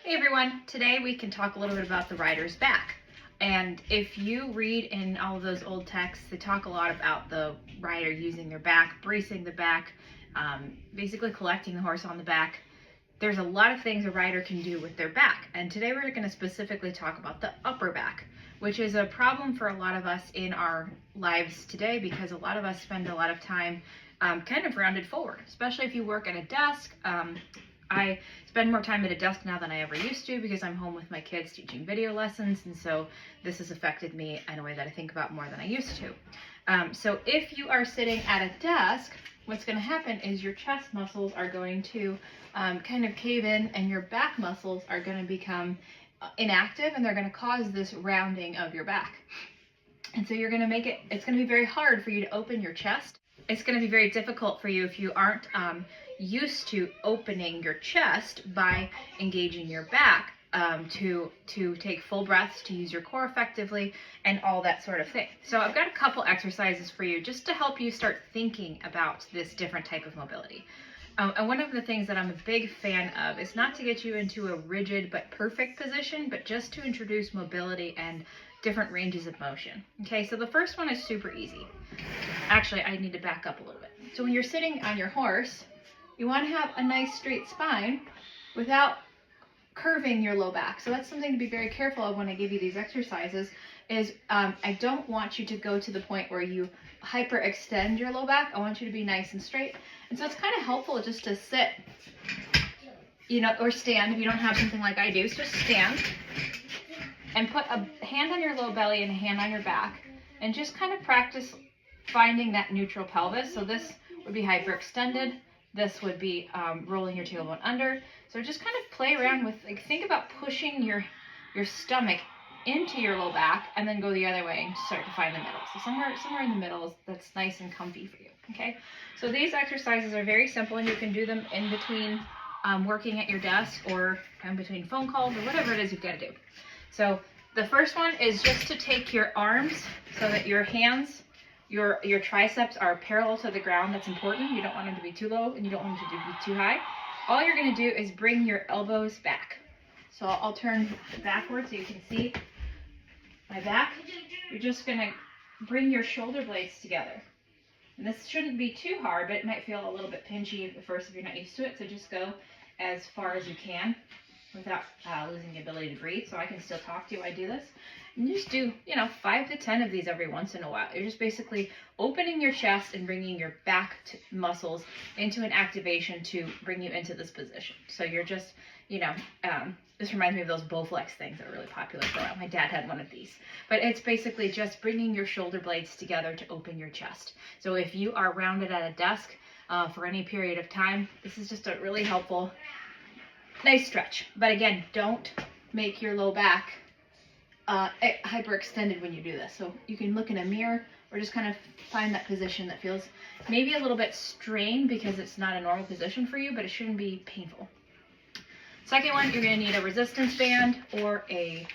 Hey everyone, today we can talk a little bit about the rider's back. And if you read in all of those old texts, they talk a lot about the rider using their back, bracing the back, basically collecting the horse on the back. There's a lot of things a rider can do with their back. And today we're going to specifically talk about the upper back, which is a problem for a lot of us in our lives today because a lot of us spend a lot of time kind of rounded forward, especially if you work at a desk. I spend more time at a desk now than I ever used to because I'm home with my kids teaching video lessons, and so this has affected me in a way that I think about more than I used to. So if you are sitting at a desk, what's going to happen is your chest muscles are going to kind of cave in, and your back muscles are going to become inactive, and they're going to cause this rounding of your back. And so you're going to make it's going to be very hard for you to open your chest. It's going to be very difficult for you if you aren't used to opening your chest by engaging your back to take full breaths, to use your core effectively, and all that sort of thing. So I've got a couple exercises for you just to help you start thinking about this different type of mobility. And one of the things that I'm a big fan of is not to get you into a rigid but perfect position, but just to introduce mobility and different ranges of motion. Okay, so the first one is super easy. Actually, I need to back up a little bit. So when you're sitting on your horse, you want to have a nice straight spine without curving your low back. So that's something to be very careful of when I give you these exercises is I don't want you to go to the point where you hyperextend your low back. I want you to be nice and straight. And so it's kind of helpful just to sit, or stand if you don't have something like I do. So just stand and put a hand on your low belly and a hand on your back and just kind of practice finding that neutral pelvis. So this would be hyperextended. This would be rolling your tailbone under. So just kind of play around with, think about pushing your stomach into your low back and then go the other way and start to find the middle. So somewhere in the middle that's nice and comfy for you, okay? So these exercises are very simple and you can do them in between working at your desk or in between phone calls or whatever it is you've got to do. So the first one is just to take your arms so that your hands, your triceps are parallel to the ground. That's important. You don't want them to be too low and you don't want them to be too high. All you're going to do is bring your elbows back. So I'll turn backwards so you can see my back. You're just going to bring your shoulder blades together. And this shouldn't be too hard, but it might feel a little bit pinchy at first if you're not used to it. So just go as far as you can without losing the ability to breathe. So I can still talk to you while I do this. And you just do, 5 to 10 of these every once in a while. You're just basically opening your chest and bringing your back muscles into an activation to bring you into this position. So you're just, this reminds me of those Bowflex things that were really popular for a while. My dad had one of these. But it's basically just bringing your shoulder blades together to open your chest. So if you are rounded at a desk for any period of time, this is just a really helpful, nice stretch. But again, don't make your low back hyperextended when you do this. So you can look in a mirror or just kind of find that position that feels maybe a little bit strained because it's not a normal position for you, but it shouldn't be painful. Second one, you're going to need a resistance band or a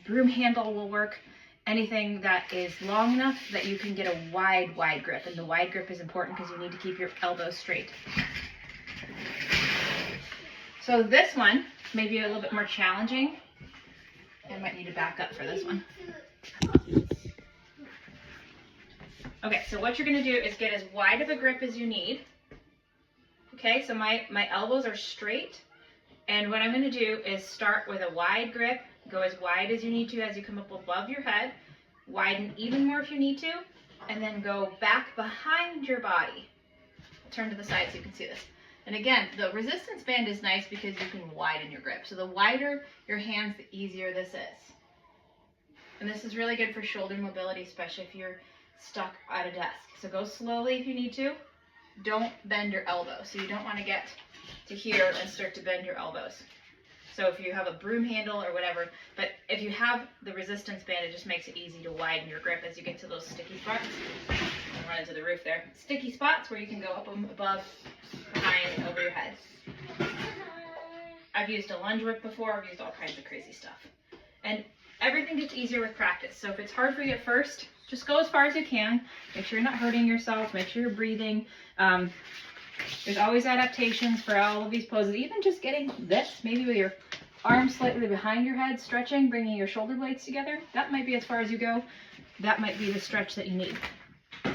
broom handle will work. Anything that is long enough that you can get a wide grip. And the wide grip is important because you need to keep your elbows straight. So this one may be a little bit more challenging. I might need to back up for this one. Okay, so what you're going to do is get as wide of a grip as you need. Okay, so my elbows are straight. And what I'm going to do is start with a wide grip. Go as wide as you need to as you come up above your head. Widen even more if you need to. And then go back behind your body. Turn to the side so you can see this. And again, the resistance band is nice because you can widen your grip. So the wider your hands, the easier this is. And this is really good for shoulder mobility, especially if you're stuck at a desk. So go slowly if you need to. Don't bend your elbows. So you don't want to get to here and start to bend your elbows. So if you have a broom handle or whatever, but if you have the resistance band, it just makes it easy to widen your grip as you get to those sticky spots. I'll run into the roof there. Sticky spots where you can go up above, behind, and over your head. I've used a lunge whip before. I've used all kinds of crazy stuff. And everything gets easier with practice. So if it's hard for you at first, just go as far as you can. Make sure you're not hurting yourself. Make sure you're breathing. There's always adaptations for all of these poses. Even just getting this, maybe with your arms slightly behind your head, stretching, bringing your shoulder blades together. That might be as far as you go. That might be the stretch that you need.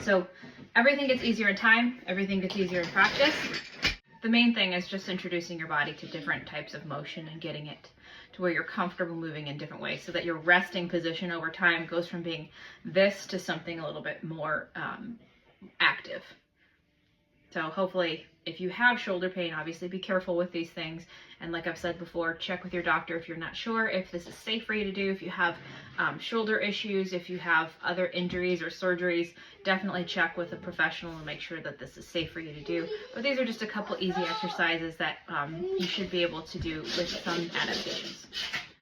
So everything gets easier in time. Everything gets easier in practice. The main thing is just introducing your body to different types of motion and getting it to where you're comfortable moving in different ways so that your resting position over time goes from being this to something a little bit more active. So hopefully, if you have shoulder pain, obviously be careful with these things. And like I've said before, check with your doctor if you're not sure if this is safe for you to do. If you have shoulder issues, if you have other injuries or surgeries, definitely check with a professional and make sure that this is safe for you to do. But these are just a couple easy exercises that you should be able to do with some adaptations.